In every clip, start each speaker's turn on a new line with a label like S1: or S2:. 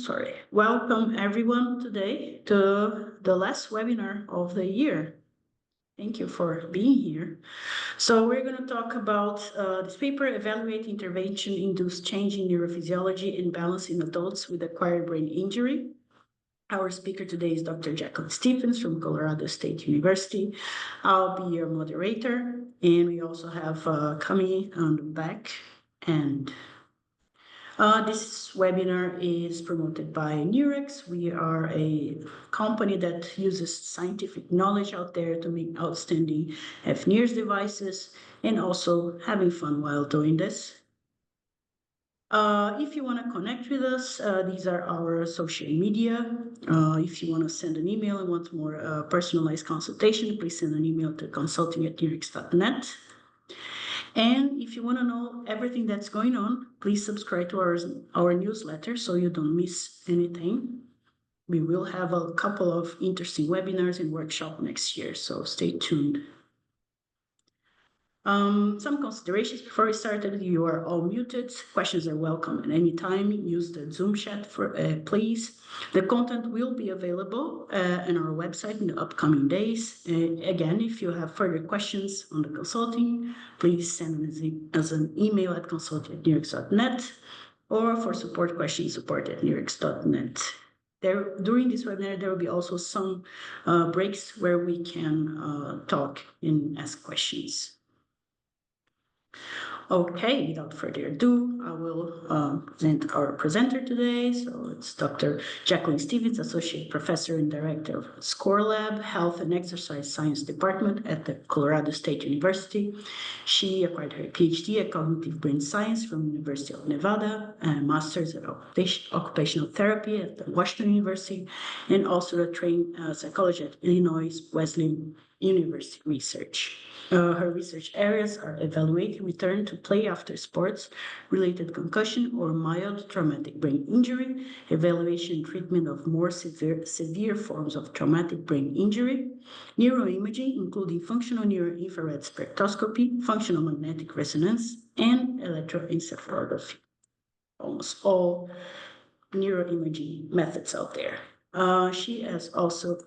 S1: sorry. Welcome everyone today to the last webinar of the year. Thank you for being here. So we're going to talk about this paper, Evaluate Intervention-Induced Change in Neurophysiology and Balance in Adults with Acquired Brain Injury. Our speaker today is Dr. Jacqueline Stevens from Colorado State University. I'll be your moderator, and we also have Kami on the back end. This webinar is promoted by NIRx. We are a company that uses scientific knowledge out there to make outstanding fNIRS devices and also having fun while doing this. If you want to connect with us, these are our social media. If you want to send an email and want more personalized consultation, please send an email to consulting@nirx.net. And if you want to know everything that's going on, please subscribe to our newsletter so you don't miss anything. We will have a couple of interesting webinars and workshops next year, so stay tuned. Some considerations before we started. You are all muted. Questions are welcome at any time. Use the Zoom chat please. The content will be available on our website in the upcoming days. Again, if you have further questions on the consulting, please send us an email at consult@nirx.net or for support questions, support@nirx.net. During this webinar, there will be also some breaks where we can talk and ask questions. Okay, without further ado, I will present our presenter today. So it's Dr. Jacqueline Stevens, Associate Professor and Director of SCORE Lab, Health and Exercise Science Department at the Colorado State University. She acquired her PhD at Cognitive Brain Science from the University of Nevada, and Master's in Occupational Therapy at the Washington University, and also a trained psychologist at Illinois Wesleyan University Research. Her research areas are evaluating return to play after sports, related concussion or mild traumatic brain injury, evaluation and treatment of more severe forms of traumatic brain injury, neuroimaging, including functional neuroinfrared spectroscopy, functional magnetic resonance, and electroencephalography. Almost all neuroimaging methods out there. She has also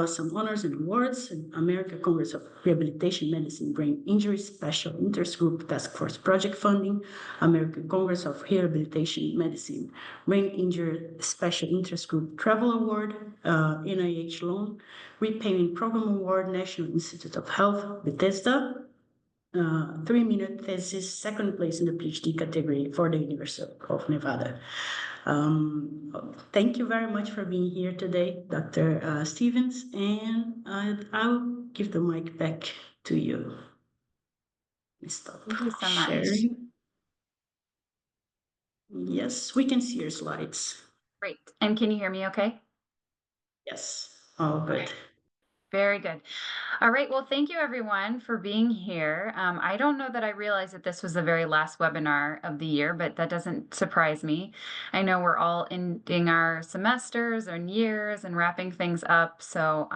S1: some honors and awards: American Congress of Rehabilitation Medicine Brain Injury Special Interest Group Task Force Project Funding, American Congress of Rehabilitation Medicine Brain Injury Special Interest Group Travel Award, NIH Loan Repayment Program Award, National Institute of Health, Bethesda, 3-minute thesis, second place in the PhD category for the University of Nevada. Thank you very much for being here today, Dr. Stevens, and I'll give the mic back to you. Stop
S2: Thank you so
S1: sharing.
S2: much.
S1: Yes, we can see your slides.
S2: Great. And can you hear me okay?
S1: Yes, all good.
S2: Okay. Very good. All right. Well, thank you everyone for being here. I don't know that I realized that this was the very last webinar of the year, but that doesn't surprise me. I know we're all ending our semesters and years and wrapping things up. So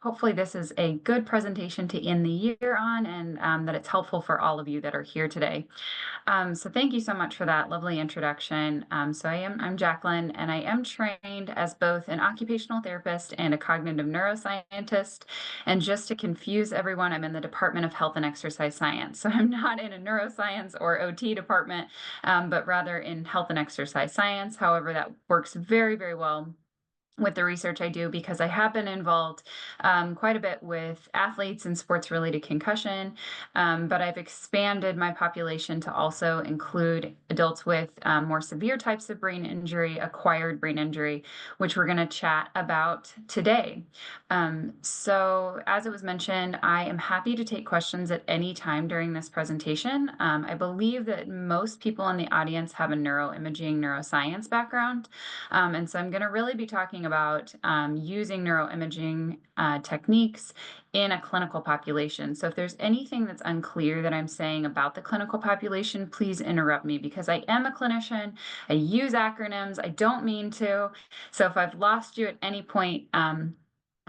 S2: hopefully this is a good presentation to end the year on, and that it's helpful for all of you that are here today. So thank you so much for that lovely introduction. So I'm Jacqueline, and I am trained as both an occupational therapist and a cognitive neuroscientist. And just to confuse everyone, I'm in the Department of Health and Exercise Science. So I'm not in a neuroscience or OT department, but rather in health and exercise science. However, that works very, very well with the research I do, because I have been involved quite a bit with athletes and sports-related concussion, but I've expanded my population to also include adults with more severe types of brain injury, acquired brain injury, which we're going to chat about today. So as it was mentioned, I am happy to take questions at any time during this presentation. I believe that most people in the audience have a neuroimaging, neuroscience background, and so I'm going to really be talking about using neuroimaging techniques in a clinical population. So if there's anything that's unclear that I'm saying about the clinical population, please interrupt me, because I am a clinician. I use acronyms. I don't mean to. So if I've lost you at any point,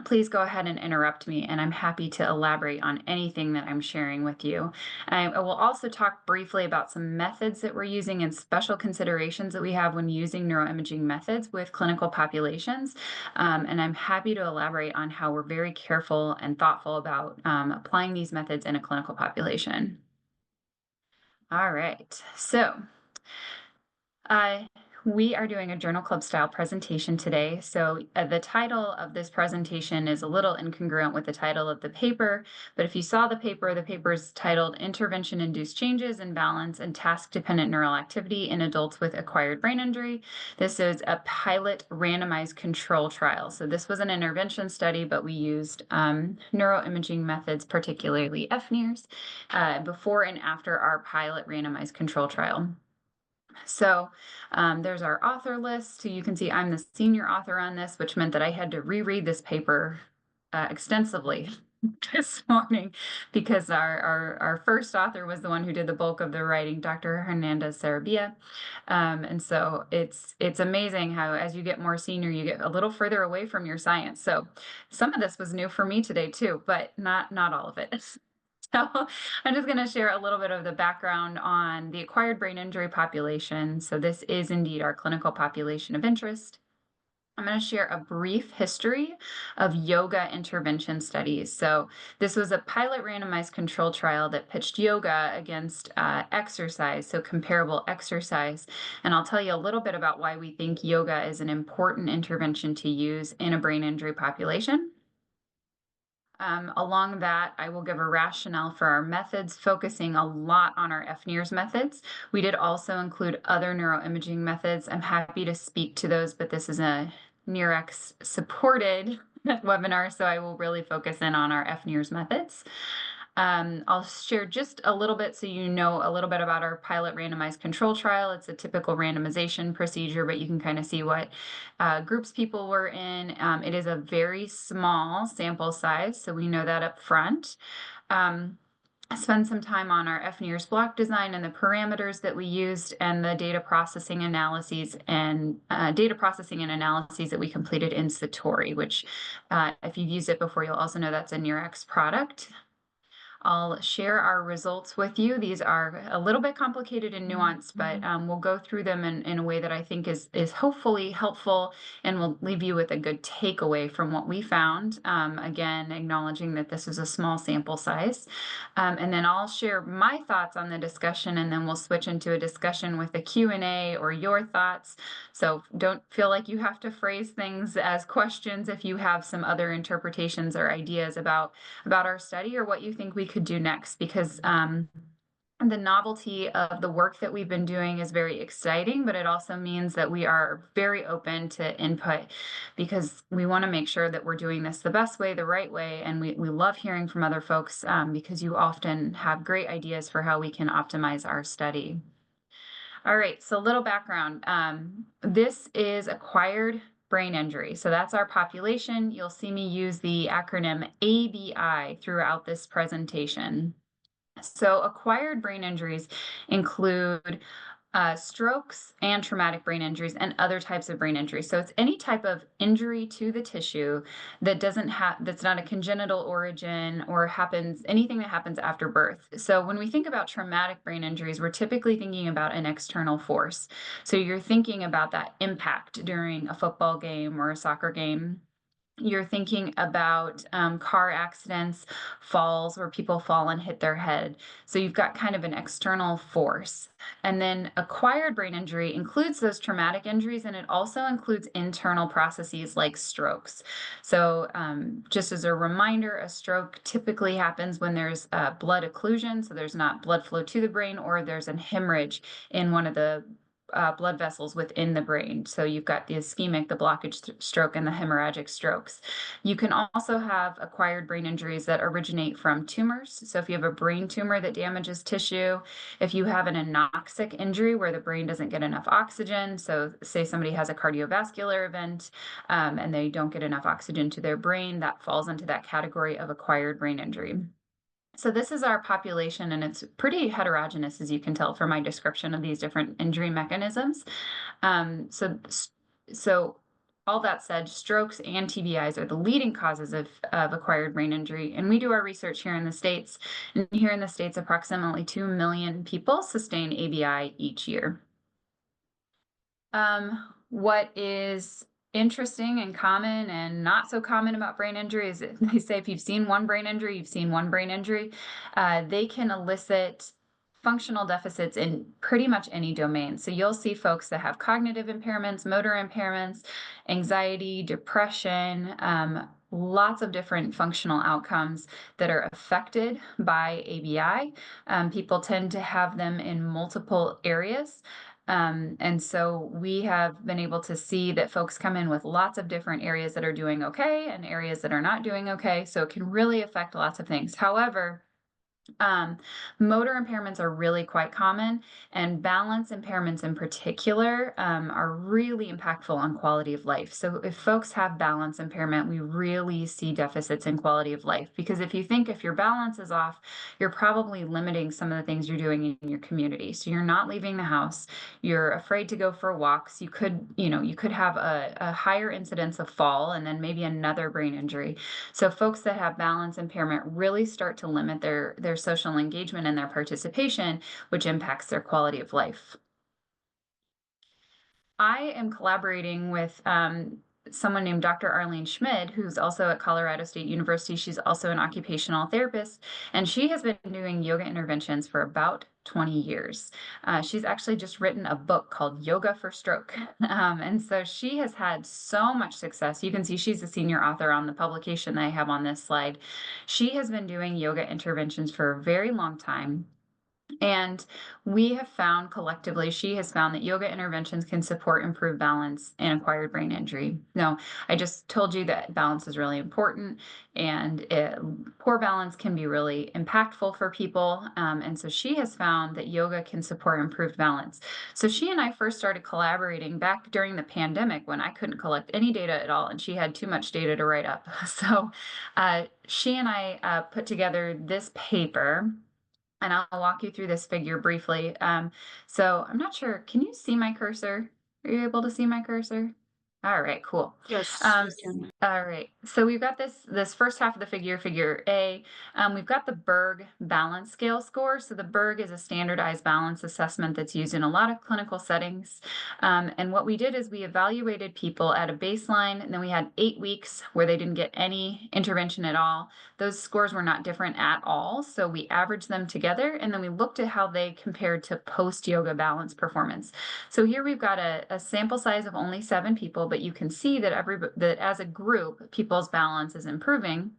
S2: please go ahead and interrupt me, and I'm happy to elaborate on anything that I'm sharing with you. I will also talk briefly about some methods that we're using and special considerations that we have when using neuroimaging methods with clinical populations. And I'm happy to elaborate on how we're very careful and thoughtful about applying these methods in a clinical population. All right, so we are doing a journal club style presentation today. So the title of this presentation is a little incongruent with the title of the paper, but if you saw the paper is titled Intervention-Induced Changes in Balance and Task-Dependent Neural Activity in Adults with Acquired Brain Injury. This is a pilot randomized control trial. So this was an intervention study, but we used neuroimaging methods, particularly fNIRs, before and after our pilot randomized control trial. So there's our author list. So you can see I'm the senior author on this, which meant that I had to reread this paper extensively this morning because our first author was the one who did the bulk of the writing, Dr. Hernandez Sarabia. And so it's amazing how as you get more senior, you get a little further away from your science. So some of this was new for me today too, but not all of it. So I'm just going to share a little bit of the background on the acquired brain injury population. So this is indeed our clinical population of interest. I'm going to share a brief history of yoga intervention studies. So this was a pilot randomized control trial that pitched yoga against exercise, so comparable exercise. And I'll tell you a little bit about why we think yoga is an important intervention to use in a brain injury population. Along that, I will give a rationale for our methods, focusing a lot on our fNIRS methods. We did also include other neuroimaging methods. I'm happy to speak to those, but this is a NIRx supported webinar, so I will really focus in on our fNIRS methods. I'll share just a little bit so you know a little bit about our pilot randomized control trial. It's a typical randomization procedure, but you can kind of see what groups people were in. It is a very small sample size, so we know that up front. Spend some time on our fNIRS block design and the parameters that we used and the data processing analyses and analyses that we completed in Satori, which if you've used it before, you'll also know that's a NIRx product. I'll share our results with you. These are a little bit complicated and nuanced, but we'll go through them in a way that I think is hopefully helpful and will leave you with a good takeaway from what we found. Again, acknowledging that this is a small sample size. And then I'll share my thoughts on the discussion, and then we'll switch into a discussion with a Q&A or your thoughts. So don't feel like you have to phrase things as questions if you have some other interpretations or ideas about our study or what you think we could do next, because the novelty of the work that we've been doing is very exciting, but it also means that we are very open to input because we want to make sure that we're doing this the best way, the right way. And we love hearing from other folks because you often have great ideas for how we can optimize our study. All right, so a little background. This is acquired brain injury. So that's our population. You'll see me use the acronym ABI throughout this presentation. So acquired brain injuries include strokes and traumatic brain injuries and other types of brain injuries. So it's any type of injury to the tissue that that's not a congenital origin or anything that happens after birth. So when we think about traumatic brain injuries, we're typically thinking about an external force. So you're thinking about that impact during a football game or a soccer game. You're thinking about car accidents, falls where people fall and hit their head. So you've got kind of an external force. And then acquired brain injury includes those traumatic injuries, and it also includes internal processes like strokes. So just as a reminder, a stroke typically happens when there's blood occlusion, so there's not blood flow to the brain, or there's an hemorrhage in one of the blood vessels within the brain. So you've got the ischemic, the blockage stroke, and the hemorrhagic strokes. You can also have acquired brain injuries that originate from tumors. So if you have a brain tumor that damages tissue, if you have an anoxic injury where the brain doesn't get enough oxygen, so say somebody has a cardiovascular event and they don't get enough oxygen to their brain, that falls into that category of acquired brain injury. So this is our population, and it's pretty heterogeneous, as you can tell from my description of these different injury mechanisms. So all that said, strokes and TBIs are the leading causes of acquired brain injury. And we do our research here in the States. And here in the States, approximately 2 million people sustain ABI each year. What is interesting and common and not so common about brain injury is that they say if you've seen one brain injury, you've seen one brain injury. They can elicit functional deficits in pretty much any domain. So you'll see folks that have cognitive impairments, motor impairments, anxiety, depression, lots of different functional outcomes that are affected by ABI. People tend to have them in multiple areas. And so we have been able to see that folks come in with lots of different areas that are doing okay and areas that are not doing okay. So it can really affect lots of things. However, motor impairments are really quite common, and balance impairments in particular are really impactful on quality of life. So if folks have balance impairment, we really see deficits in quality of life, because if your balance is off, you're probably limiting some of the things you're doing in your community. So you're not leaving the house, you're afraid to go for walks, you could have a higher incidence of fall and then maybe another brain injury. So folks that have balance impairment really start to limit their social engagement and their participation, which impacts their quality of life. I am collaborating with someone named Dr. Arlene Schmid, who's also at Colorado State University. She's also an occupational therapist, and she has been doing yoga interventions for about 20 years. She's actually just written a book called Yoga for Stroke. And so she has had so much success. You can see she's a senior author on the publication that I have on this slide. She has been doing yoga interventions for a very long time. And we have found collectively, she has found that yoga interventions can support improved balance and acquired brain injury. Now, I just told you that balance is really important, and poor balance can be really impactful for people. And so she has found that yoga can support improved balance. So she and I first started collaborating back during the pandemic when I couldn't collect any data at all, and she had too much data to write up. So she and I put together this paper. And I'll walk you through this figure briefly. So I'm not sure, can you see my cursor? Are you able to see my cursor? All right, cool.
S1: Yes,
S2: Um,
S1: we can.
S2: all right, so we've got this first half of the figure, figure A. We've got the Berg balance scale score. So the Berg is a standardized balance assessment that's used in a lot of clinical settings. And what we did is we evaluated people at a baseline, and then we had 8 weeks where they didn't get any intervention at all. Those scores were not different at all. So we averaged them together, and then we looked at how they compared to post-yoga balance performance. So here we've got a sample size of only 7 people, but you can see that that as a group, people's balance is improving.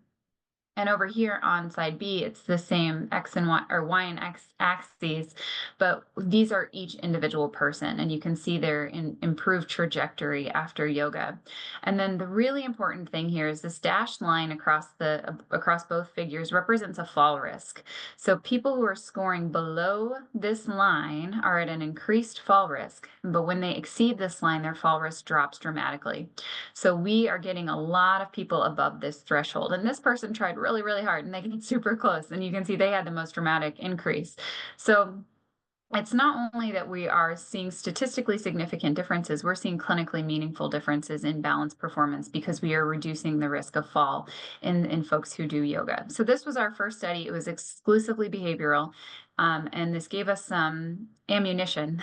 S2: And over here on side B, it's the same X and Y, or Y and X axes, but these are each individual person, and you can see their improved trajectory after yoga. And then the really important thing here is this dashed line across both figures represents a fall risk. So people who are scoring below this line are at an increased fall risk, but when they exceed this line, their fall risk drops dramatically. So we are getting a lot of people above this threshold, and this person tried really, really hard, and they get super close, and you can see they had the most dramatic increase. So it's not only that we are seeing statistically significant differences, we're seeing clinically meaningful differences in balance performance because we are reducing the risk of fall in folks who do yoga. So this was our first study. It was exclusively behavioral, and this gave us some ammunition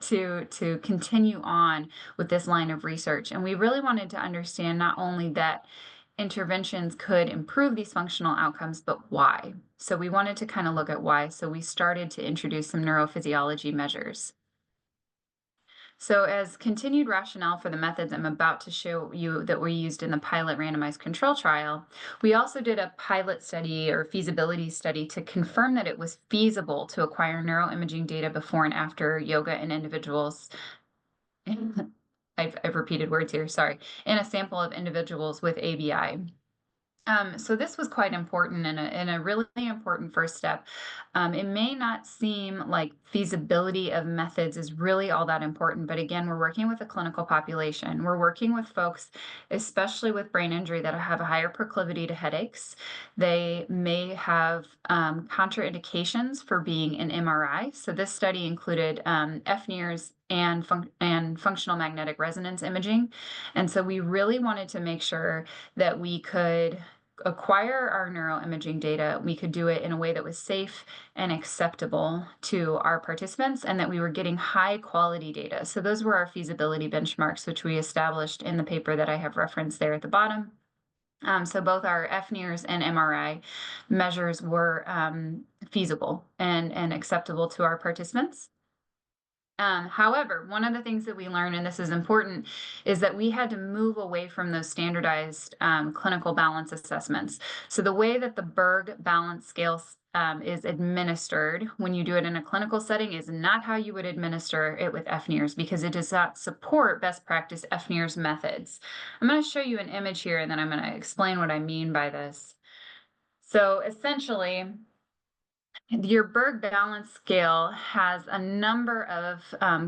S2: to continue on with this line of research. And we really wanted to understand not only that interventions could improve these functional outcomes, but why? So we wanted to kind of look at why. So we started to introduce some neurophysiology measures. So as continued rationale for the methods I'm about to show you that were used in the Pilot Randomized Control Trial, we also did a pilot study or feasibility study to confirm that it was feasible to acquire neuroimaging data before and after yoga in individuals. I've repeated words here, sorry, in a sample of individuals with ABI. So this was quite important and a really important first step. It may not seem like feasibility of methods is really all that important, but again, we're working with a clinical population. We're working with folks, especially with brain injury, that have a higher proclivity to headaches. They may have contraindications for being an MRI. So this study included fNIRS and functional magnetic resonance imaging. And so we really wanted to make sure that we could acquire our neuroimaging data, we could do it in a way that was safe and acceptable to our participants, and that we were getting high quality data. So those were our feasibility benchmarks, which we established in the paper that I have referenced there at the bottom. So both our fNIRS and MRI measures were feasible and acceptable to our participants. However, one of the things that we learned, and this is important, is that we had to move away from those standardized clinical balance assessments. So the way that the Berg balance scale is administered when you do it in a clinical setting is not how you would administer it with fNIRS, because it does not support best practice fNIRS methods. I'm going to show you an image here, and then I'm going to explain what I mean by this. So essentially, your Berg balance scale has a number of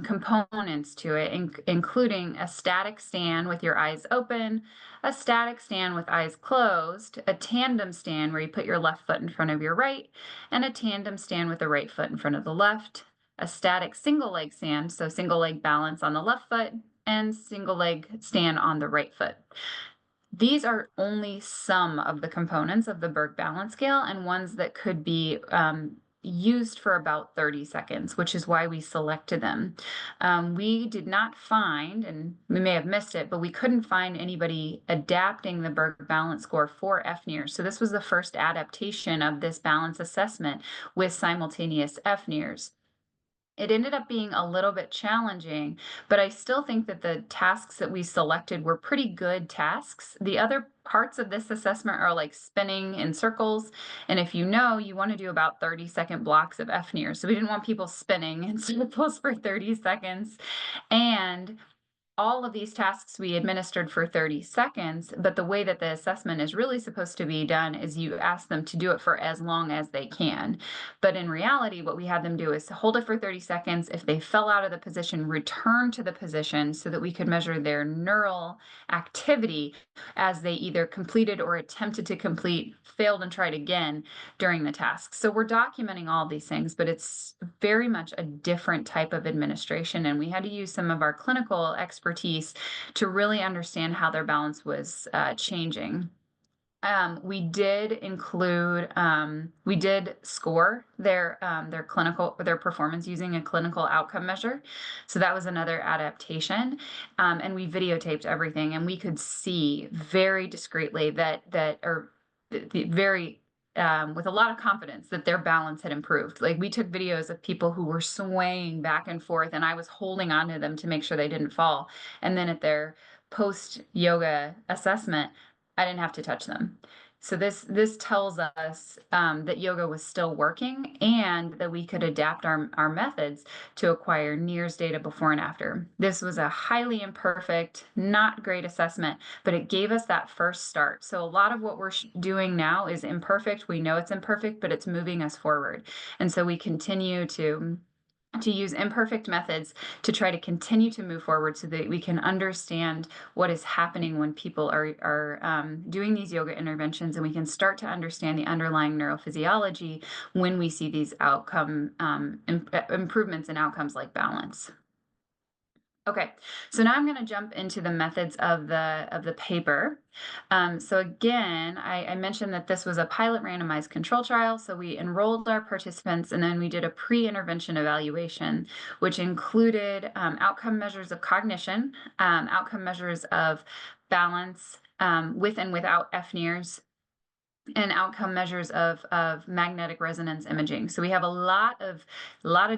S2: components to it, including a static stand with your eyes open, a static stand with eyes closed, a tandem stand where you put your left foot in front of your right, and a tandem stand with the right foot in front of the left, a static single leg stand, so single leg balance on the left foot, and single leg stand on the right foot. These are only some of the components of the Berg balance scale, and ones that could be used for about 30 seconds, which is why we selected them. We did not find, and we may have missed it, but we couldn't find anybody adapting the Berg balance score for fNIRS. So this was the first adaptation of this balance assessment with simultaneous fNIRS. It ended up being a little bit challenging, but I still think that the tasks that we selected were pretty good tasks. The other parts of this assessment are like spinning in circles. And if you know, you want to do about 30-second blocks of fNIRS. So we didn't want people spinning in circles for 30 seconds. And all of these tasks we administered for 30 seconds, but the way that the assessment is really supposed to be done is you ask them to do it for as long as they can. But in reality, what we had them do is hold it for 30 seconds. If they fell out of the position, return to the position so that we could measure their neural activity as they either completed or attempted to complete, failed and tried again during the task. So we're documenting all these things, but it's very much a different type of administration. And we had to use some of our clinical expertise to really understand how their balance was changing. We did include, we did score their performance using a clinical outcome measure. So that was another adaptation. And we videotaped everything, and we could see very discreetly with a lot of confidence that their balance had improved. Like, we took videos of people who were swaying back and forth, and I was holding onto them to make sure they didn't fall. And then at their post-yoga assessment, I didn't have to touch them. So this tells us that yoga was still working, and that we could adapt our methods to acquire NIRS data before and after. This was a highly imperfect, not great assessment, but it gave us that first start. So a lot of what we're doing now is imperfect. We know it's imperfect, but it's moving us forward. And so we continue to use imperfect methods to try to continue to move forward so that we can understand what is happening when people are doing these yoga interventions, and we can start to understand the underlying neurophysiology when we see these outcome improvements in outcomes like balance. Okay, so now I'm going to jump into the methods of the paper. So again, I mentioned that this was a pilot randomized control trial. So we enrolled our participants, and then we did a pre-intervention evaluation, which included outcome measures of cognition, outcome measures of balance with and without fNIRS, and outcome measures of magnetic resonance imaging. So we have a lot of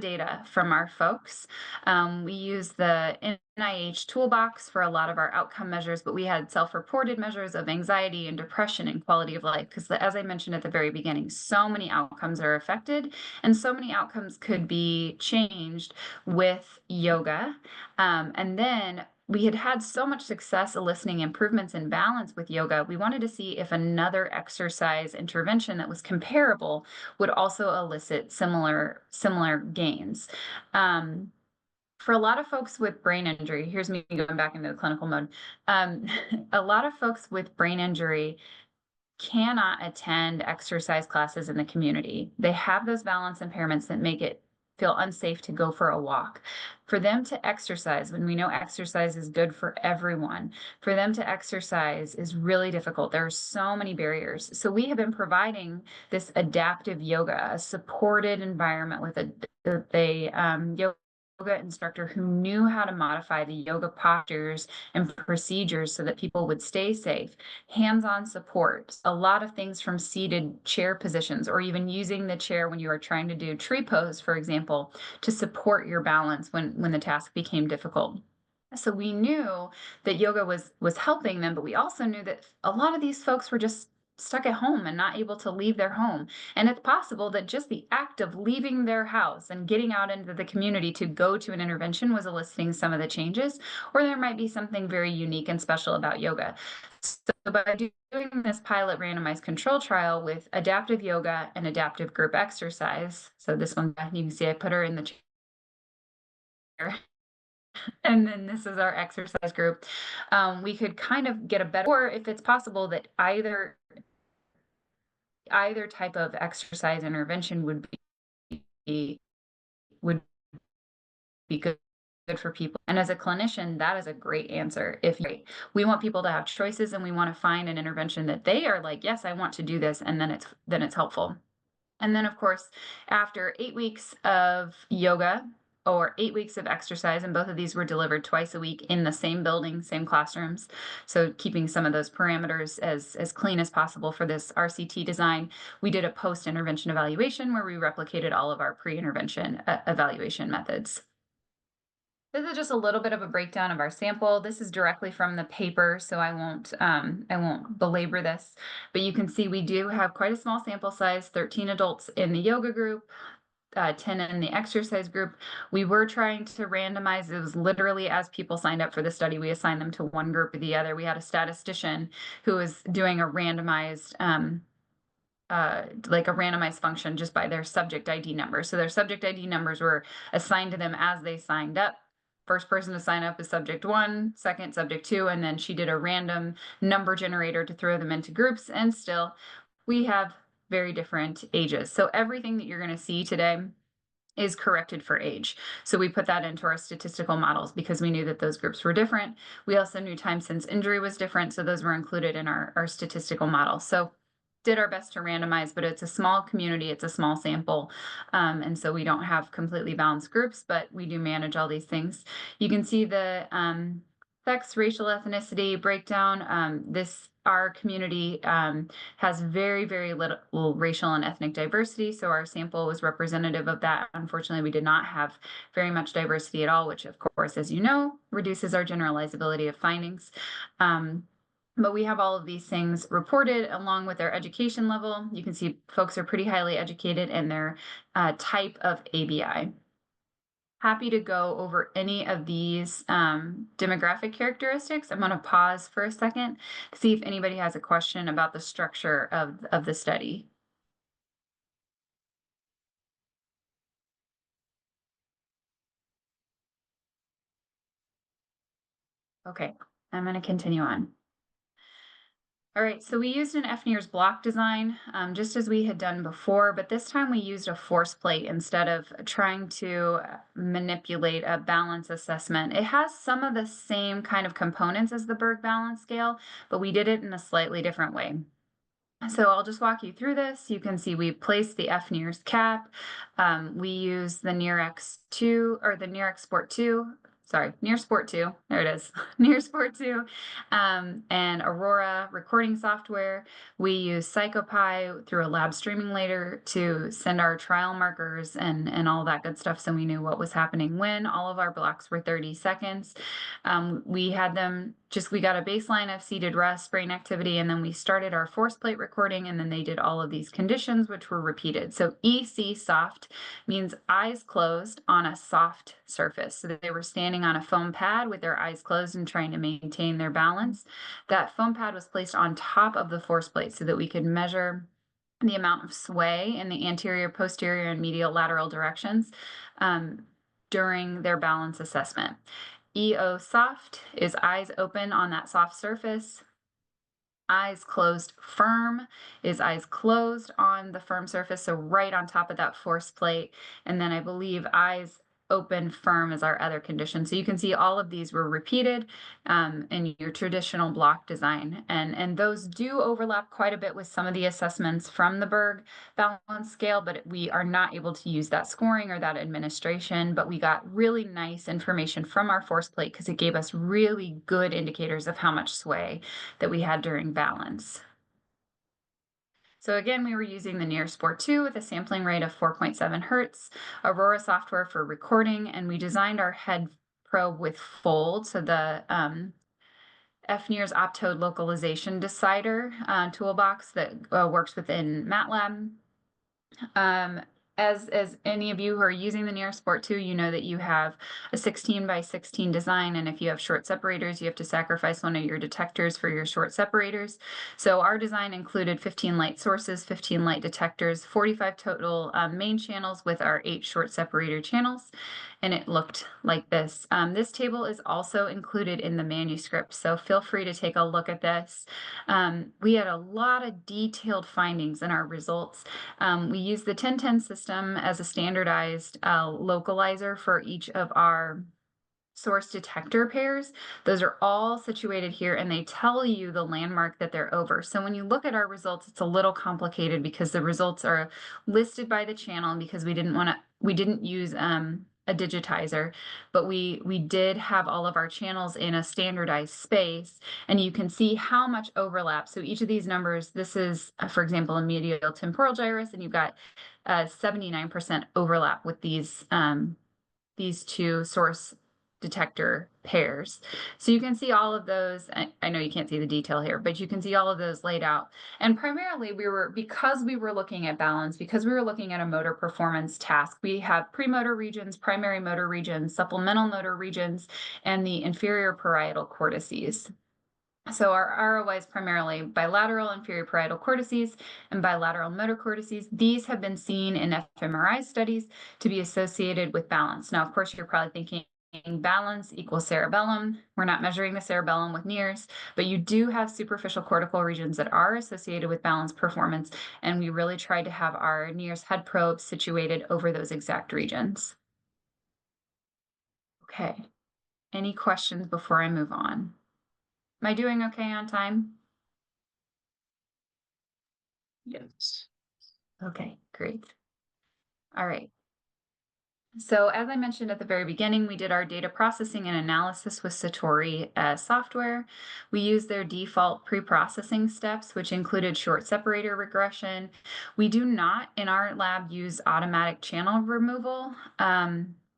S2: data from our folks. We use the NIH toolbox for a lot of our outcome measures, but we had self-reported measures of anxiety and depression and quality of life, because as I mentioned at the very beginning, so many outcomes are affected, and so many outcomes could be changed with yoga. And then we had so much success eliciting improvements in balance with yoga. We wanted to see if another exercise intervention that was comparable would also elicit similar gains. For a lot of folks with brain injury, here's me going back into the clinical mode. A lot of folks with brain injury cannot attend exercise classes in the community. They have those balance impairments that make it feel unsafe to go for a walk. For them to exercise, when we know exercise is good for everyone, for them to exercise is really difficult. There are so many barriers. So we have been providing this adaptive yoga, a supported environment with a yoga instructor who knew how to modify the yoga postures and procedures so that people would stay safe, hands-on support, a lot of things from seated chair positions, or even using the chair when you are trying to do tree pose, for example, to support your balance when the task became difficult. So we knew that yoga was helping them, but we also knew that a lot of these folks were just stuck at home and not able to leave their home. And it's possible that just the act of leaving their house and getting out into the community to go to an intervention was eliciting some of the changes, or there might be something very unique and special about yoga. So by doing this pilot randomized control trial with adaptive yoga and adaptive group exercise, so this one, you can see I put her in the chair, and then this is our exercise group, we could kind of get a better, or if it's possible that either type of exercise intervention be would be good for people. And as a clinician, that is a great answer. If we want people to have choices and we want to find an intervention that they are like, yes, I want to do this, and then it's helpful. And then, of course, after 8 weeks of yoga or 8 weeks of exercise, and both of these were delivered twice a week in the same building, same classrooms, so keeping some of those parameters as clean as possible for this RCT design, we did a post-intervention evaluation where we replicated all of our pre-intervention evaluation methods. This is just a little bit of a breakdown of our sample. This is directly from the paper, so I won't belabor this, but you can see we do have quite a small sample size, 13 adults in the yoga group, 10 in the exercise group. We were trying to randomize. It was literally as people signed up for the study, we assigned them to one group or the other. We had a statistician who was doing a randomized like a randomized function just by their subject ID number. So their subject ID numbers were assigned to them as they signed up. First person to sign up is subject 1, second subject 2, and then she did a random number generator to throw them into groups. And still, we have very different ages. So everything that you're going to see today is corrected for age. So we put that into our statistical models because we knew that those groups were different. We also knew time since injury was different, so those were included in our statistical model. So did our best to randomize, but it's a small community, it's a small sample, and so we don't have completely balanced groups, but we do manage all these things. You can see the sex, racial, ethnicity breakdown. Our community has very, very little racial and ethnic diversity, so our sample was representative of that. Unfortunately, we did not have very much diversity at all, which of course, as you know, reduces our generalizability of findings. But we have all of these things reported along with their education level. You can see folks are pretty highly educated in their type of ABI. Happy to go over any of these demographic characteristics. I'm going to pause for a second to see if anybody has a question about the structure of the study. Okay, I'm going to continue on. All right, so we used an fNIRS block design, just as we had done before, but this time we used a force plate instead of trying to manipulate a balance assessment. It has some of the same kind of components as the Berg balance scale, but we did it in a slightly different way. So I'll just walk you through this. You can see we placed the fNIRS cap. We use the NIRx 2 or the NIRx Sport 2. Sorry, NIRsport 2, there it is, NIRsport 2, and Aurora recording software. We use PsychoPy through a lab streaming later to send our trial markers and all that good stuff, so we knew what was happening when. All of our blocks were 30 seconds. We got a baseline of seated rest, brain activity, and then we started our force plate recording, and then they did all of these conditions, which were repeated. So EC soft means eyes closed on a soft surface. So they were standing on a foam pad with their eyes closed and trying to maintain their balance. That foam pad was placed on top of the force plate so that we could measure the amount of sway in the anterior, posterior, and medial lateral directions during their balance assessment. EO soft is eyes open on that soft surface. Eyes closed firm is eyes closed on the firm surface, so right on top of that force plate. And then I believe eyes open firm is our other condition. So you can see all of these were repeated in your traditional block design. And those do overlap quite a bit with some of the assessments from the Berg balance scale, but we are not able to use that scoring or that administration. But we got really nice information from our force plate because it gave us really good indicators of how much sway that we had during balance. So again, we were using the NIRs-2 with a sampling rate of 4.7 Hertz, Aurora software for recording, and we designed our head probe with fold. So the fNIRS optode localization decider toolbox that works within MATLAB. As any of you who are using the NIRs-2, you know that you have a 16 by 16 design, and if you have short separators, you have to sacrifice one of your detectors for your short separators. So our design included 15 light sources, 15 light detectors, 45 total main channels with our 8 short separator channels, and it looked like this. This table is also included in the manuscript, so feel free to take a look at this. We had a lot of detailed findings in our results. We used the 1010 system as a standardized localizer for each of our source detector pairs. Those are all situated here, and they tell you the landmark that they're over. So when you look at our results, it's a little complicated because the results are listed by the channel, because we didn't use a digitizer, but we did have all of our channels in a standardized space, and you can see how much overlap. So each of these numbers, this is, for example, a medial temporal gyrus, and you've got 79% overlap with these two source detector pairs. So you can see all of those. I know you can't see the detail here, but you can see all of those laid out. And primarily because we were looking at balance, because we were looking at a motor performance task, we have premotor regions, primary motor regions, supplemental motor regions, and the inferior parietal cortices. So our ROI is primarily bilateral inferior parietal cortices and bilateral motor cortices. These have been seen in fMRI studies to be associated with balance. Now, of course, you're probably thinking balance equals cerebellum. We're not measuring the cerebellum with NIRs, but you do have superficial cortical regions that are associated with balance performance, and we really tried to have our NIRs head probe situated over those exact regions. Okay, any questions before I move on? Am I doing okay on time?
S1: Yes.
S2: Okay, great. All right. So as I mentioned at the very beginning, we did our data processing and analysis with Satori software. We used their default pre-processing steps, which included short separator regression. We do not in our lab use automatic channel removal.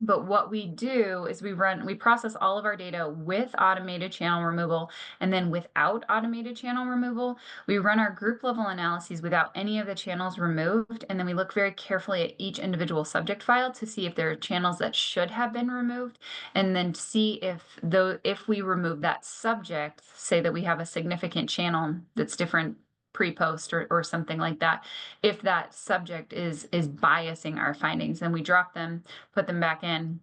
S2: But what we do is we process all of our data with automated channel removal, and then without automated channel removal, we run our group level analyses without any of the channels removed, and then we look very carefully at each individual subject file to see if there are channels that should have been removed, and then see if we remove that subject, say that we have a significant channel that's different pre-post or something like that, if that subject is biasing our findings, then we drop them, put them back in,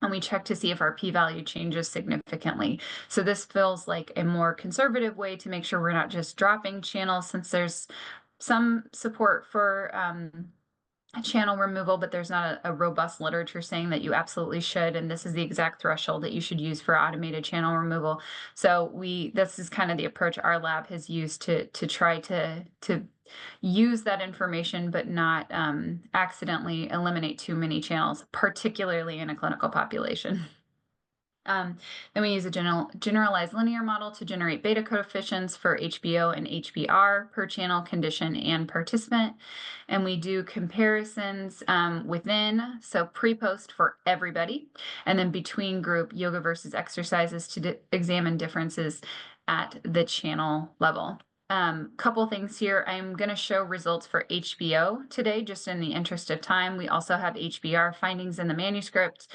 S2: and we check to see if our p-value changes significantly. So this feels like a more conservative way to make sure we're not just dropping channels, since there's some support for channel removal, but there's not a robust literature saying that you absolutely should, and this is the exact threshold that you should use for automated channel removal. So this is kind of the approach our lab has used to try to use that information, but not accidentally eliminate too many channels, particularly in a clinical population. Then we use a generalized linear model to generate beta coefficients for HBO and HBR per channel, condition, and participant. And we do comparisons within, so pre-post for everybody, and then between group yoga versus exercises to examine differences at the channel level. Couple things here. I'm going to show results for HBO today, just in the interest of time. We also have HBR findings in the manuscript.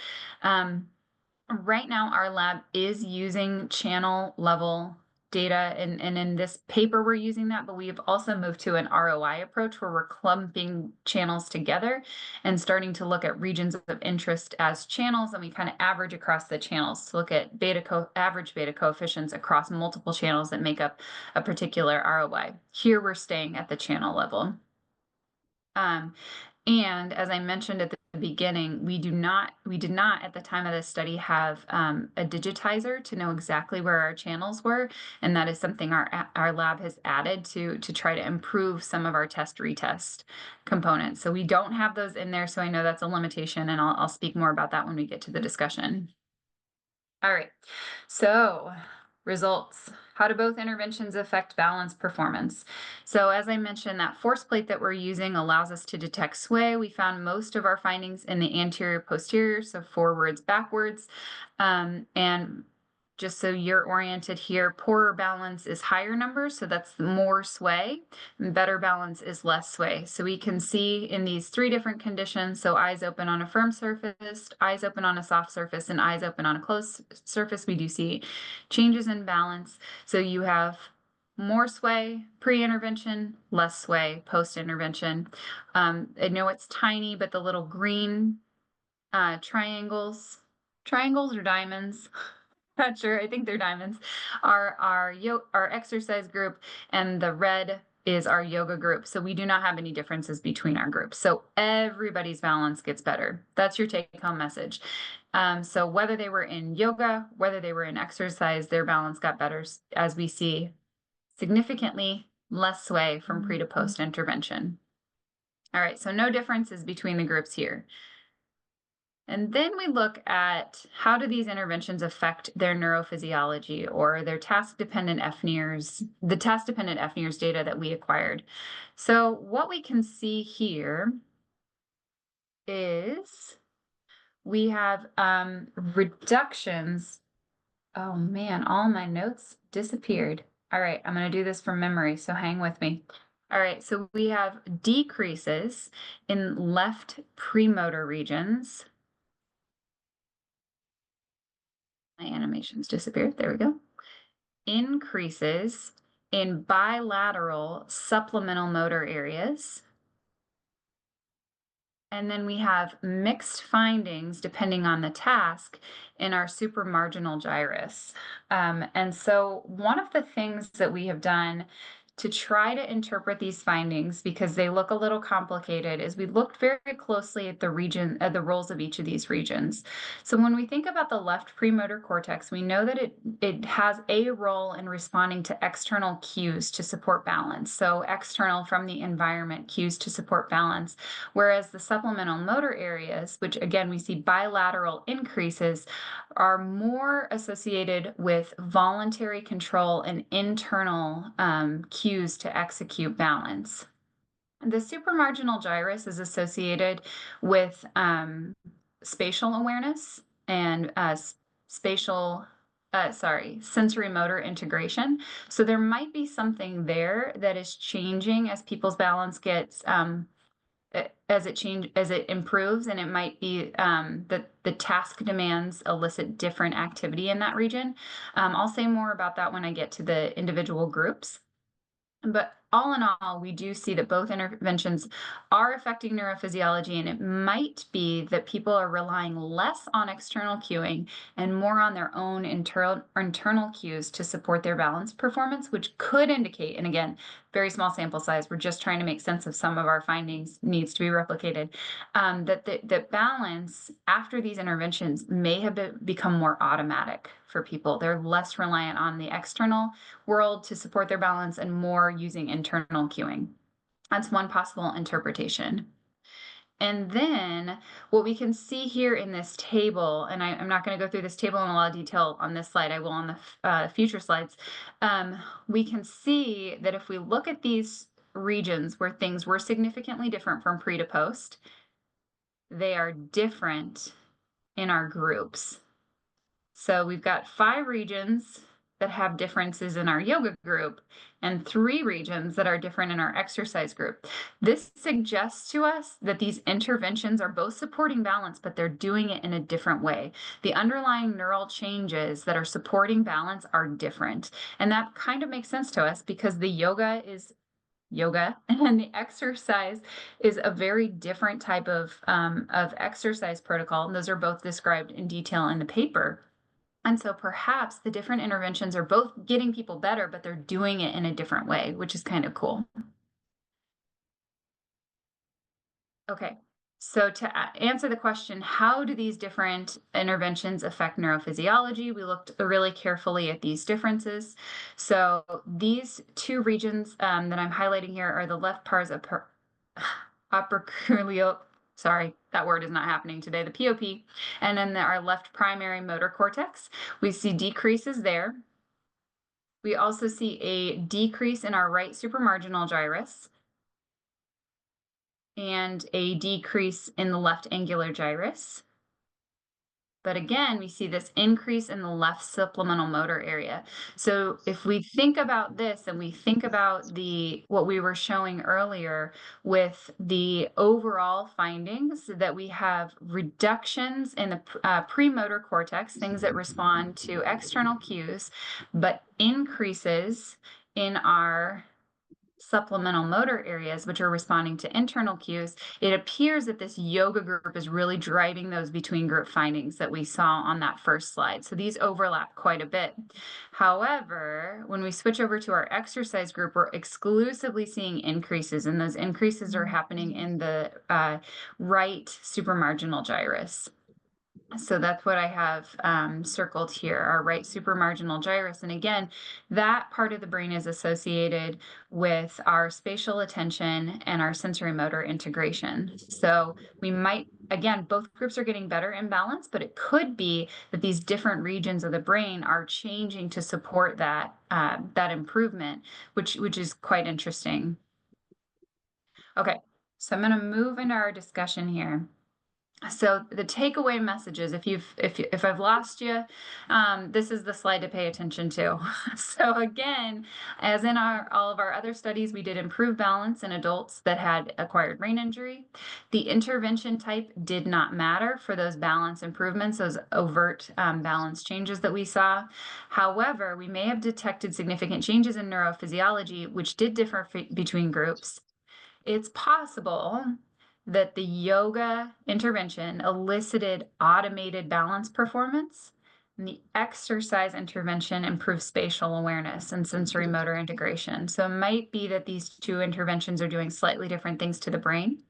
S2: Right now, our lab is using channel level data, and in this paper we're using that, but we've also moved to an ROI approach where we're clumping channels together and starting to look at regions of interest as channels, and we kind of average across the channels to look at average beta coefficients across multiple channels that make up a particular ROI. Here we're staying at the channel level. And as I mentioned at the beginning, we did not at the time of this study have a digitizer to know exactly where our channels were, and that is something our lab has added to try to improve some of our test-retest components. So we don't have those in there, so I know that's a limitation, and I'll speak more about that when we get to the discussion. All right, so results. How do both interventions affect balance performance? So as I mentioned, that force plate that we're using allows us to detect sway. We found most of our findings in the anterior posterior, so forwards, backwards. And just so you're oriented here, poorer balance is higher numbers, so that's more sway, and better balance is less sway. So we can see in these three different conditions, so eyes open on a firm surface, eyes open on a soft surface, and eyes open on a closed surface, we do see changes in balance. So you have more sway pre-intervention, less sway post-intervention. I know it's tiny, but the little green triangles or diamonds, not sure, I think they're diamonds, are our exercise group, and the red is our yoga group. So we do not have any differences between our groups. So everybody's balance gets better. That's your take-home message. So whether they were in yoga, whether they were in exercise, their balance got better, as we see significantly less sway from pre to post intervention. All right, so no differences between the groups here. And then we look at how do these interventions affect their neurophysiology or their task-dependent fNIRS, the task-dependent fNIRS data that we acquired. So what we can see here is we have reductions. Oh man, all my notes disappeared. All right, I'm going to do this from memory, so hang with me. All right, so we have decreases in left premotor regions. My animations disappeared. There we go. Increases in bilateral supplemental motor areas. And then we have mixed findings depending on the task in our supramarginal gyrus. And so one of the things that we have done to try to interpret these findings, because they look a little complicated, is we looked very closely at the roles of each of these regions. So when we think about the left premotor cortex, we know that it has a role in responding to external cues to support balance. So external from the environment cues to support balance, whereas the supplemental motor areas, which again we see bilateral increases, are more associated with voluntary control and internal cues to execute balance. The supramarginal gyrus is associated with spatial awareness and sensory motor integration. So there might be something there that is changing as people's balance gets as it improves, and it might be that the task demands elicit different activity in that region. I'll say more about that when I get to the individual groups. But all in all, we do see that both interventions are affecting neurophysiology, and it might be that people are relying less on external cueing and more on their own internal cues to support their balance performance, which could indicate, and again, very small sample size, we're just trying to make sense of some of our findings, needs to be replicated, that balance after these interventions may have become more automatic for people. They're less reliant on the external world to support their balance and more using internal cueing. That's one possible interpretation. And then what we can see here in this table, and I'm not going to go through this table in a lot of detail on this slide, I will on the future slides, we can see that if we look at these regions where things were significantly different from pre to post, they are different in our groups. So we've got 5 regions that have differences in our yoga group and 3 regions that are different in our exercise group. This suggests to us that these interventions are both supporting balance, but they're doing it in a different way. The underlying neural changes that are supporting balance are different. And that kind of makes sense to us because the yoga and the exercise is a very different type of exercise protocol. And those are both described in detail in the paper. And so perhaps the different interventions are both getting people better, but they're doing it in a different way, which is kind of cool. Okay, so to answer the question, how do these different interventions affect neurophysiology? We looked really carefully at these differences. So these 2 regions that I'm highlighting here are the left pars operculio, sorry, that word is not happening today, the POP, and then our left primary motor cortex. We see decreases there. We also see a decrease in our right supramarginal gyrus and a decrease in the left angular gyrus. But again, we see this increase in the left supplemental motor area. So if we think about this and we think about what we were showing earlier with the overall findings, that we have reductions in the premotor cortex, things that respond to external cues, but increases in our supplemental motor areas, which are responding to internal cues, it appears that this yoga group is really driving those between group findings that we saw on that first slide. So these overlap quite a bit. However, when we switch over to our exercise group, we're exclusively seeing increases, and those increases are happening in the right supramarginal gyrus. So that's what I have circled here, our right supramarginal gyrus. And again, that part of the brain is associated with our spatial attention and our sensory motor integration. So we might, again, both groups are getting better in balance, but it could be that these different regions of the brain are changing to support that, that improvement, which is quite interesting. Okay, so I'm going to move into our discussion here. So the takeaway messages, if I've lost you, this is the slide to pay attention to. So again, as in all of our other studies, we did improve balance in adults that had acquired brain injury. The intervention type did not matter for those balance improvements, those overt balance changes that we saw. However, we may have detected significant changes in neurophysiology, which did differ between groups. It's possible that the yoga intervention elicited automated balance performance, and the exercise intervention improved spatial awareness and sensory motor integration. So it might be that these 2 interventions are doing slightly different things to the brain.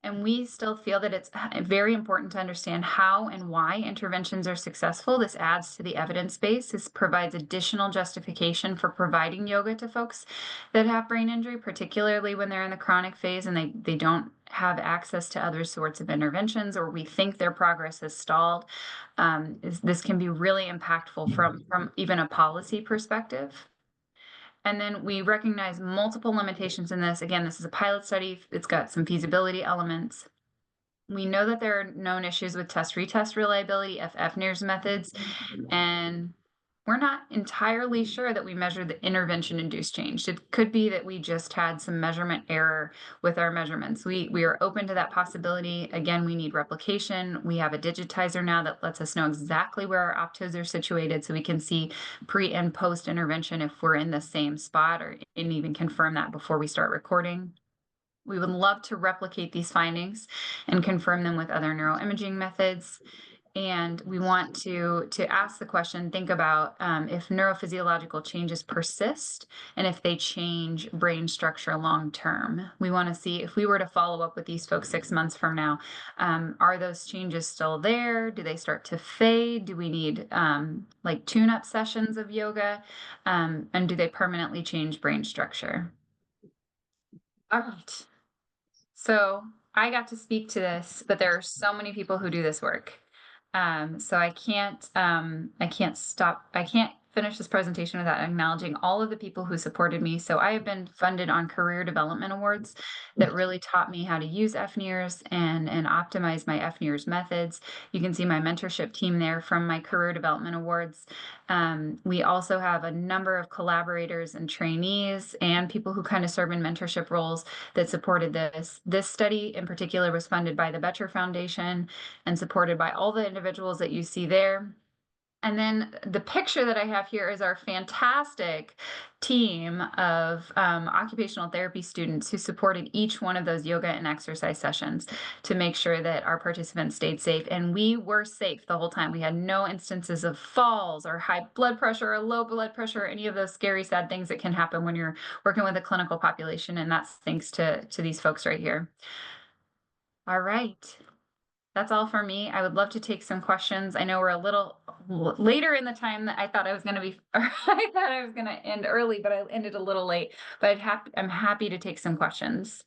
S2: And we still feel that it's very important to understand how and why interventions are successful. This adds to the evidence base. This provides additional justification for providing yoga to folks that have brain injury, particularly when they're in the chronic phase and they don't have access to other sorts of interventions, or we think their progress has stalled. This can be really impactful from even a policy perspective. And then we recognize multiple limitations in this. Again, this is a pilot study. It's got some feasibility elements. We know that there are known issues with test-retest reliability of fNIRS methods, and we're not entirely sure that we measured the intervention-induced change. It could be that we just had some measurement error with our measurements. We are open to that possibility. Again, we need replication. We have a digitizer now that lets us know exactly where our optos are situated, so we can see pre and post intervention if we're in the same spot, and even confirm that before we start recording. We would love to replicate these findings and confirm them with other neuroimaging methods. And we want to ask the question, think about if neurophysiological changes persist and if they change brain structure long term. We want to see if we were to follow up with these folks 6 months from now, are those changes still there? Do they start to fade? Do we need like tune-up sessions of yoga? And do they permanently change brain structure? All right. So I got to speak to this, but there are so many people who do this work. So I can't finish this presentation without acknowledging all of the people who supported me. So I have been funded on career development awards that really taught me how to use fNIRS and optimize my fNIRS methods. You can see my mentorship team there from my career development awards. We also have a number of collaborators and trainees and people who kind of serve in mentorship roles that supported this. This study in particular was funded by the Betcher Foundation and supported by all the individuals that you see there. And then the picture that I have here is our fantastic team of occupational therapy students who supported each one of those yoga and exercise sessions to make sure that our participants stayed safe. And we were safe the whole time. We had no instances of falls or high blood pressure or low blood pressure, or any of those scary, sad things that can happen when you're working with a clinical population. And that's thanks to these folks right here. All right. That's all for me. I would love to take some questions. I know we're a little later in the time that I thought I was going to be, I thought I was going to end early, but I ended a little late. But I'm happy to take some questions.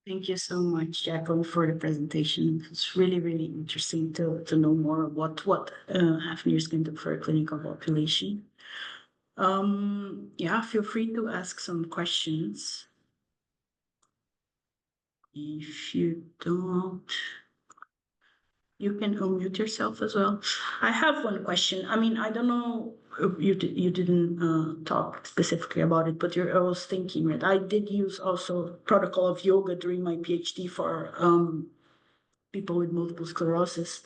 S1: Thank you so much, Jacqueline, for the presentation. It's really, really interesting to know more what fNIRS can do for a clinical population. Yeah, feel free to ask some questions. If you don't, you can unmute yourself as well. I have one question. I mean, I don't know if you didn't talk specifically about it, but I was thinking that I did use also protocol of yoga during my PhD for people with multiple sclerosis.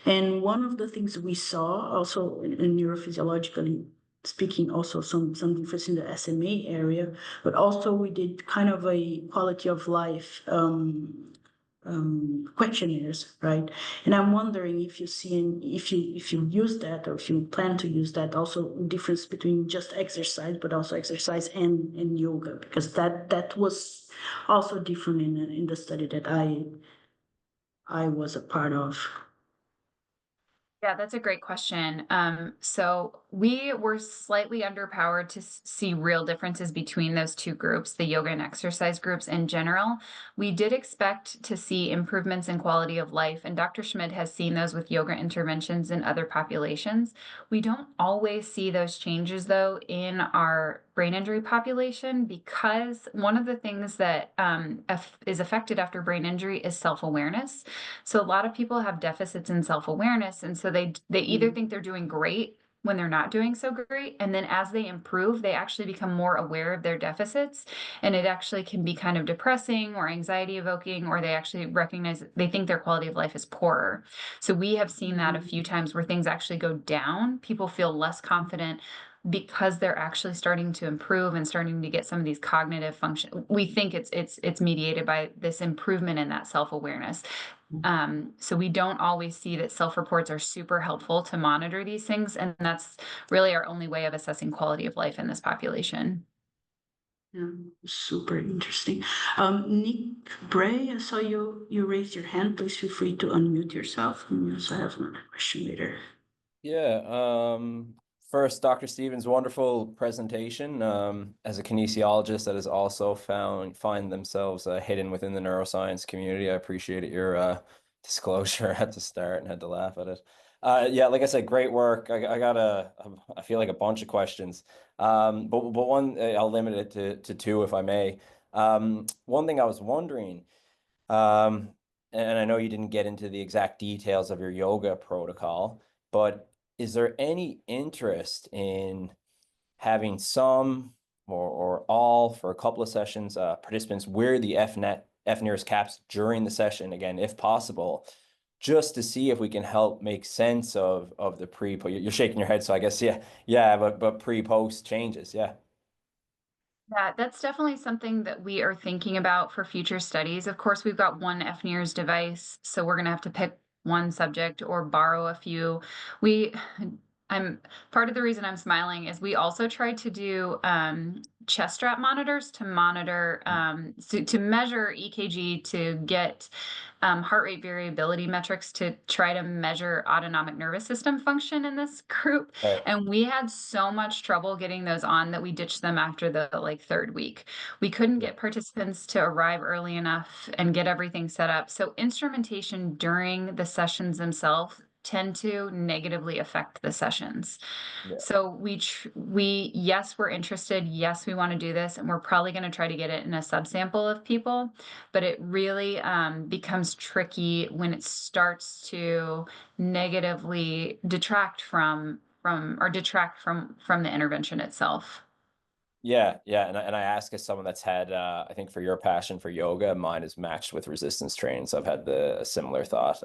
S1: And one of the things we saw also in neurophysiologically speaking, also some difference in the SMA area, but also we did kind of a quality of life questionnaires, right? And I'm wondering if you see if you use that or if you plan to use that also difference between just exercise, but also exercise and yoga, because that was also different in the study that I was a part of.
S2: Yeah, that's a great question. So we were slightly underpowered to see real differences between those two groups, the yoga and exercise groups in general. We did expect to see improvements in quality of life, and Dr. Schmidt has seen those with yoga interventions in other populations. We don't always see those changes, though, in our brain injury population, because one of the things that is affected after brain injury is self-awareness. So a lot of people have deficits in self-awareness, and so they either think they're doing great when they're not doing so great, and then as they improve, they actually become more aware of their deficits, and it actually can be kind of depressing or anxiety evoking, or they actually recognize they think their quality of life is poorer. So we have seen that a few times where things actually go down. People feel less confident because they're actually starting to improve and starting to get some of these cognitive function. We think it's mediated by this improvement in that self-awareness. So we don't always see that self-reports are super helpful to monitor these things, and that's really our only way of assessing quality of life in this population.
S1: Yeah, super interesting. Nick Bray, I saw you raised your hand. Please feel free to unmute yourself. And we also have another question later.
S3: Yeah. First, Dr. Stevens, wonderful presentation. As a kinesiologist that has also find themselves hidden within the neuroscience community, I appreciate your disclosure at the start and had to laugh at it. Yeah, like I said, great work. I feel like a bunch of questions. But one, I'll limit it to two if I may. One thing I was wondering, and I know you didn't get into the exact details of your yoga protocol, but is there any interest in having some or all for a couple of sessions participants wear the fNIRS caps during the session, again, if possible, just to see if we can help make sense of the you're shaking your head, so I guess yeah, but pre-post changes, yeah.
S2: Yeah, that's definitely something that we are thinking about for future studies. Of course, we've got one fNIRS device, so we're going to have to pick one subject or borrow a few. I'm part of the reason I'm smiling is we also tried to do chest strap monitors to monitor to measure EKG to get heart rate variability metrics to try to measure autonomic nervous system function in this group.
S3: Right.
S2: And we had so much trouble getting those on that we ditched them after the third week. We couldn't get participants to arrive early enough and get everything set up. So instrumentation during the sessions themselves tend to negatively affect the sessions.
S3: Yeah.
S2: So yes, we're interested. Yes, we want to do this, and we're probably going to try to get it in a subsample of people. But it really becomes tricky when it starts to negatively detract from the intervention itself.
S3: Yeah, yeah, and I ask as someone that's had, I think for your passion for yoga, mine is matched with resistance training, so I've had a similar thought.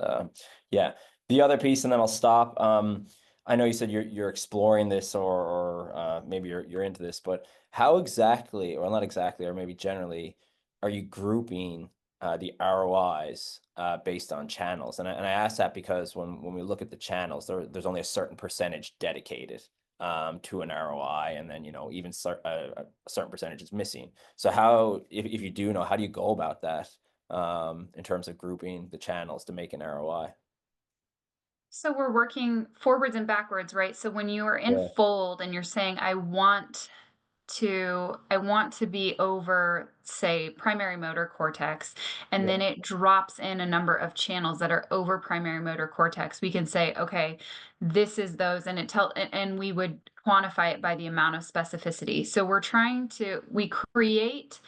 S3: Yeah, the other piece, and then I'll stop. I know you said you're exploring this, or maybe you're into this, but how exactly, or not exactly, or maybe generally, are you grouping the ROIs based on channels? And I ask that because when we look at the channels, there's only a certain percentage dedicated to an ROI, and then even a certain percentage is missing. So how, if you do know, how do you go about that in terms of grouping the channels to make an ROI?
S2: So we're working forwards and backwards, right? So when you are in
S3: Yeah,
S2: fold and you're saying, I want to be over, say, primary motor cortex, and
S3: yeah,
S2: then it drops in a number of channels that are over primary motor cortex, we can say, okay, this is those, and and we would quantify it by the amount of specificity. So we create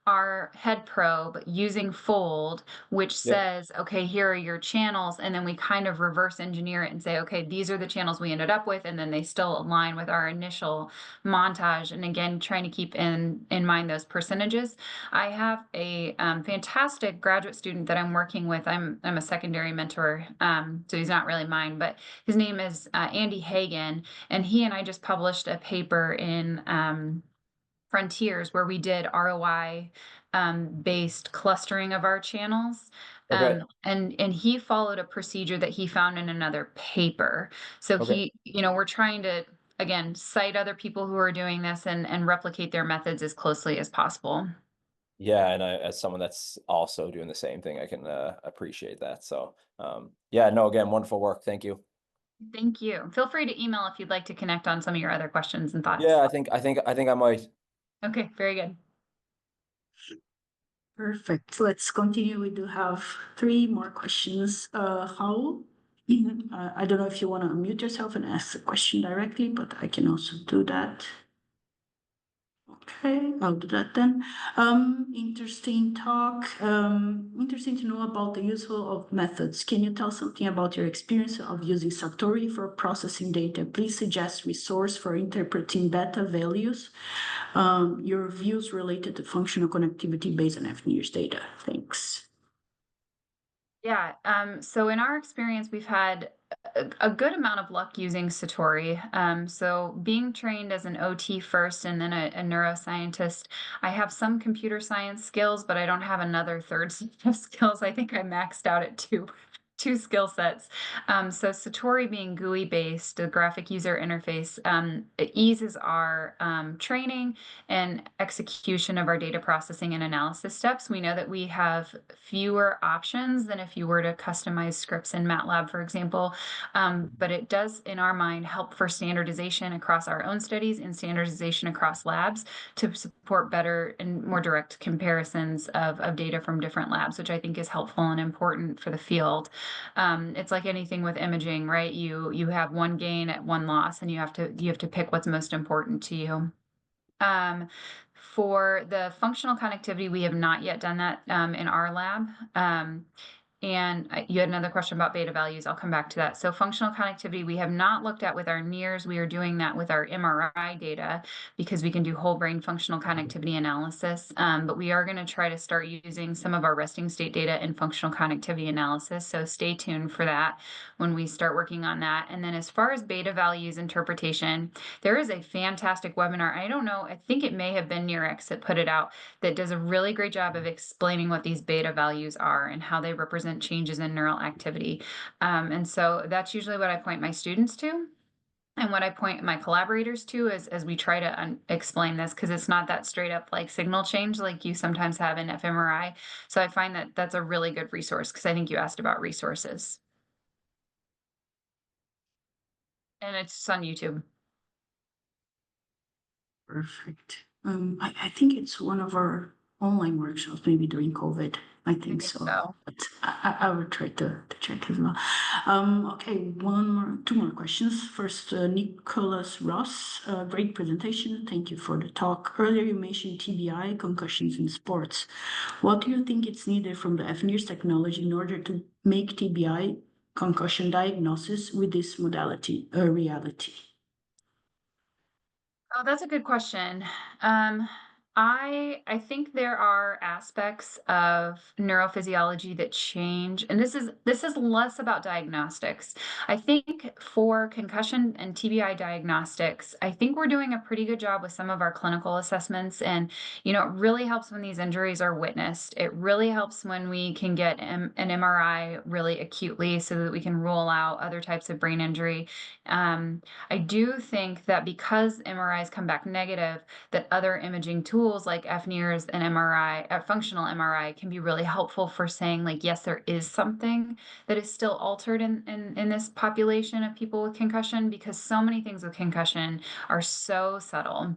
S2: our head probe using fold, which
S3: yeah,
S2: says, okay, here are your channels, and then we kind of reverse engineer it and say, okay, these are the channels we ended up with, and then they still align with our initial montage. And again, trying to keep in mind those percentages. I have a fantastic graduate student that I'm working with. I'm a secondary mentor, so he's not really mine, but his name is Andy Hagen, and he and I just published a paper in fNIRs where we did ROI based clustering of our channels.
S3: okay,
S2: And he followed a procedure that he found in another paper. So
S3: okay.
S2: we're trying to, again, cite other people who are doing this and replicate their methods as closely as possible.
S3: Yeah, and as someone that's also doing the same thing, I can appreciate that. So yeah, no, again, wonderful work. Thank you.
S2: Thank you. Feel free to email if you'd like to connect on some of your other questions and
S3: Yeah,
S2: thoughts.
S3: I think I might.
S2: Okay, very good.
S1: Perfect. Let's continue. We do have three more questions. I don't know if you want to unmute yourself and ask the question directly, but I can also do that. Okay, I'll do that then. Interesting talk. Interesting to know about the use of methods. Can you tell something about your experience of using Satori for processing data? Please suggest resource for interpreting beta values. Your views related to functional connectivity based on fNIRS data. Thanks.
S2: Yeah, so in our experience, we've had a good amount of luck using Satori. So being trained as an OT first and then a neuroscientist, I have some computer science skills, but I don't have another third set of skills. I think I maxed out at two skill sets. So Satori being GUI based, the graphic user interface, it eases our training and execution of our data processing and analysis steps. We know that we have fewer options than if you were to customize scripts in MATLAB, for example. But it does, in our mind, help for standardization across our own studies and standardization across labs to support better and more direct comparisons of data from different labs, which I think is helpful and important for the field. It's like anything with imaging, right? You have one gain at one loss, and you have to pick what's most important to you. For the functional connectivity, we have not yet done that in our lab. And you had another question about beta values. I'll come back to that. So functional connectivity, we have not looked at with our NIRs. We are doing that with our MRI data because we can do whole brain functional connectivity analysis. But we are going to try to start using some of our resting state data in functional connectivity analysis. So stay tuned for that when we start working on that. And then as far as beta values interpretation, there is a fantastic webinar. I don't know, I think it may have been NIRx that put it out, that does a really great job of explaining what these beta values are and how they represent changes in neural activity. And so that's usually what I point my students to. And what I point my collaborators to is as we try to explain this, because it's not that straight up like signal change like you sometimes have in fMRI. So I find that that's a really good resource because I think you asked about resources. And it's on YouTube.
S1: Perfect. I think it's one of our online workshops, maybe during COVID. I think so.
S2: so.
S1: But I will try to check as well. Okay, two more questions. First, Nicholas Ross, great presentation. Thank you for the talk. Earlier, you mentioned TBI, concussions in sports. What do you think is needed from the fNIRS technology in order to make TBI concussion diagnosis with this modality a reality?
S2: Oh, that's a good question. I think there are aspects of neurophysiology that change, and this is less about diagnostics. I think for concussion and TBI diagnostics, I think we're doing a pretty good job with some of our clinical assessments, and it really helps when these injuries are witnessed. It really helps when we can get an MRI really acutely so that we can rule out other types of brain injury. I do think that because MRIs come back negative, that other imaging tools like fNIRS and MRI, functional MRI, can be really helpful for saying, like, yes, there is something that is still altered in this population of people with concussion, because so many things with concussion are so subtle.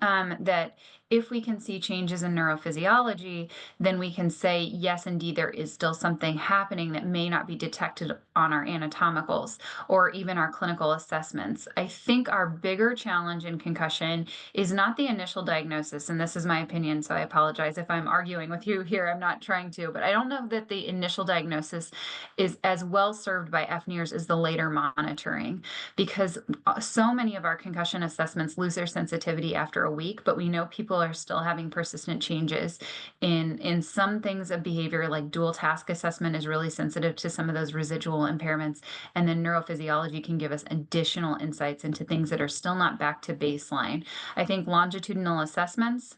S2: That if we can see changes in neurophysiology, then we can say, yes, indeed, there is still something happening that may not be detected on our anatomicals or even our clinical assessments. I think our bigger challenge in concussion is not the initial diagnosis, and this is my opinion, so I apologize if I'm arguing with you here. I'm not trying to, but I don't know that the initial diagnosis is as well served by fNIRS as the later monitoring, because so many of our concussion assessments lose their sensitivity after a week, but we know people are still having persistent changes in some things of behavior, like dual task assessment is really sensitive to some of those residual impairments. And then neurophysiology can give us additional insights into things that are still not back to baseline. I think longitudinal assessments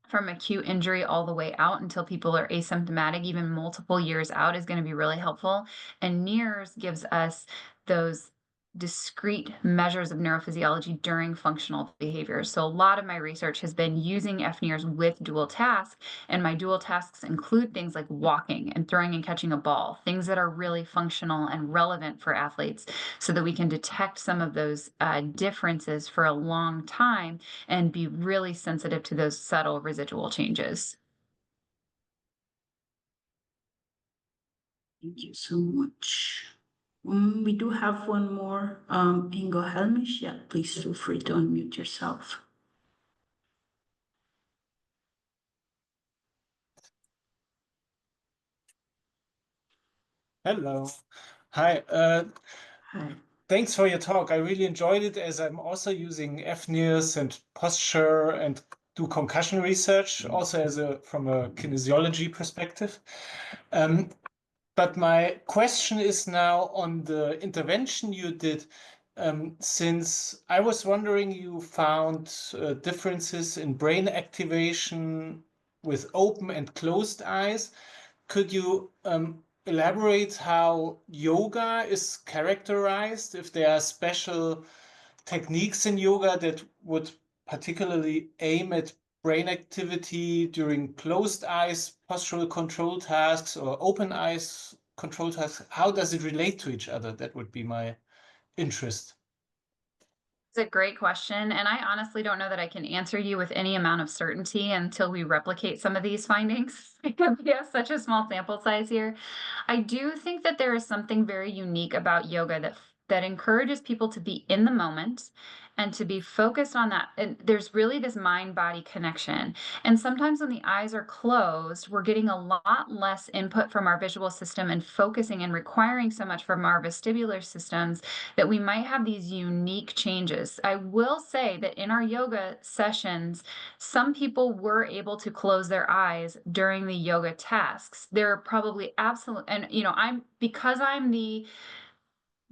S2: from acute injury all the way out until people are asymptomatic, even multiple years out, is going to be really helpful. And NIRs gives us those discrete measures of neurophysiology during functional behavior. So a lot of my research has been using fNIRS with dual task, and my dual tasks include things like walking and throwing and catching a ball, things that are really functional and relevant for athletes, so that we can detect some of those differences for a long time and be really sensitive to those subtle residual changes.
S1: Thank you so much. We do have one more, Ingo Helmish. Yeah, please feel free to unmute yourself.
S4: Hello. Hi.
S1: Hi.
S4: Thanks for your talk. I really enjoyed it, as I'm also using fNIRS and posture and do concussion research, also from a kinesiology perspective. But my question is now on the intervention you did. Since I was wondering, you found differences in brain activation with open and closed eyes. Could you elaborate how yoga is characterized, if there are special techniques in yoga that would particularly aim at brain activity during closed eyes postural control tasks or open eyes control tasks? How does it relate to each other? That would be my interest.
S2: It's a great question, and I honestly don't know that I can answer you with any amount of certainty until we replicate some of these findings, because we have such a small sample size here. I do think that there is something very unique about yoga that encourages people to be in the moment and to be focused on that. And there's really this mind-body connection. And sometimes when the eyes are closed, we're getting a lot less input from our visual system and focusing and requiring so much from our vestibular systems that we might have these unique changes. I will say that in our yoga sessions, some people were able to close their eyes during the yoga tasks. They're probably absolute, and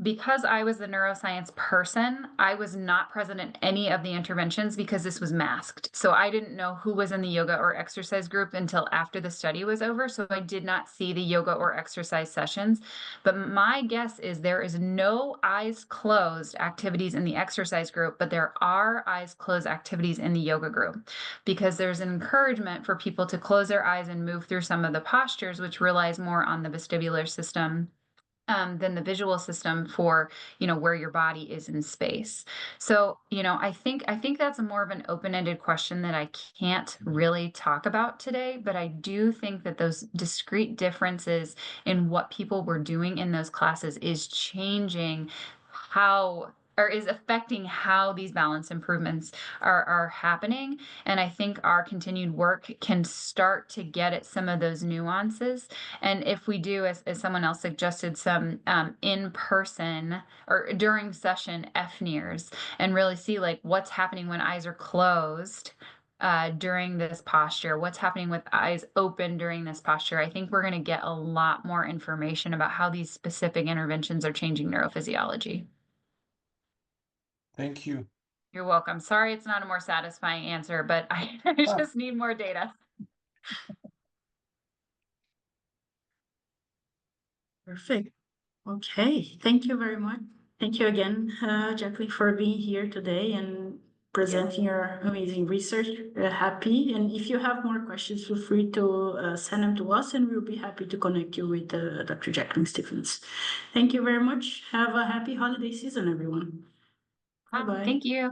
S2: because I was the neuroscience person, I was not present in any of the interventions because this was masked. So I didn't know who was in the yoga or exercise group until after the study was over. So I did not see the yoga or exercise sessions. But my guess is there is no eyes closed activities in the exercise group, but there are eyes closed activities in the yoga group, because there's an encouragement for people to close their eyes and move through some of the postures, which relies more on the vestibular system than the visual system for, where your body is in space. So, I think that's more of an open-ended question that I can't really talk about today, but I do think that those discrete differences in what people were doing in those classes is changing is affecting how these balance improvements are happening. And I think our continued work can start to get at some of those nuances. And if we do, as someone else suggested, some in-person or during session fNIRs, and really see like what's happening when eyes are closed during this posture, what's happening with eyes open during this posture, I think we're going to get a lot more information about how these specific interventions are changing neurophysiology.
S4: Thank you.
S2: You're welcome. Sorry it's not a more satisfying answer, but I just need more data.
S1: Perfect. Okay, thank you very much. Thank you again, Jacqueline, for being here today and presenting your amazing research. We're happy. And if you have more questions, feel free to send them to us, and we'll be happy to connect you with Dr. Jacqueline Stephens. Thank you very much. Have a happy holiday season, everyone. Bye-bye.
S2: Thank you.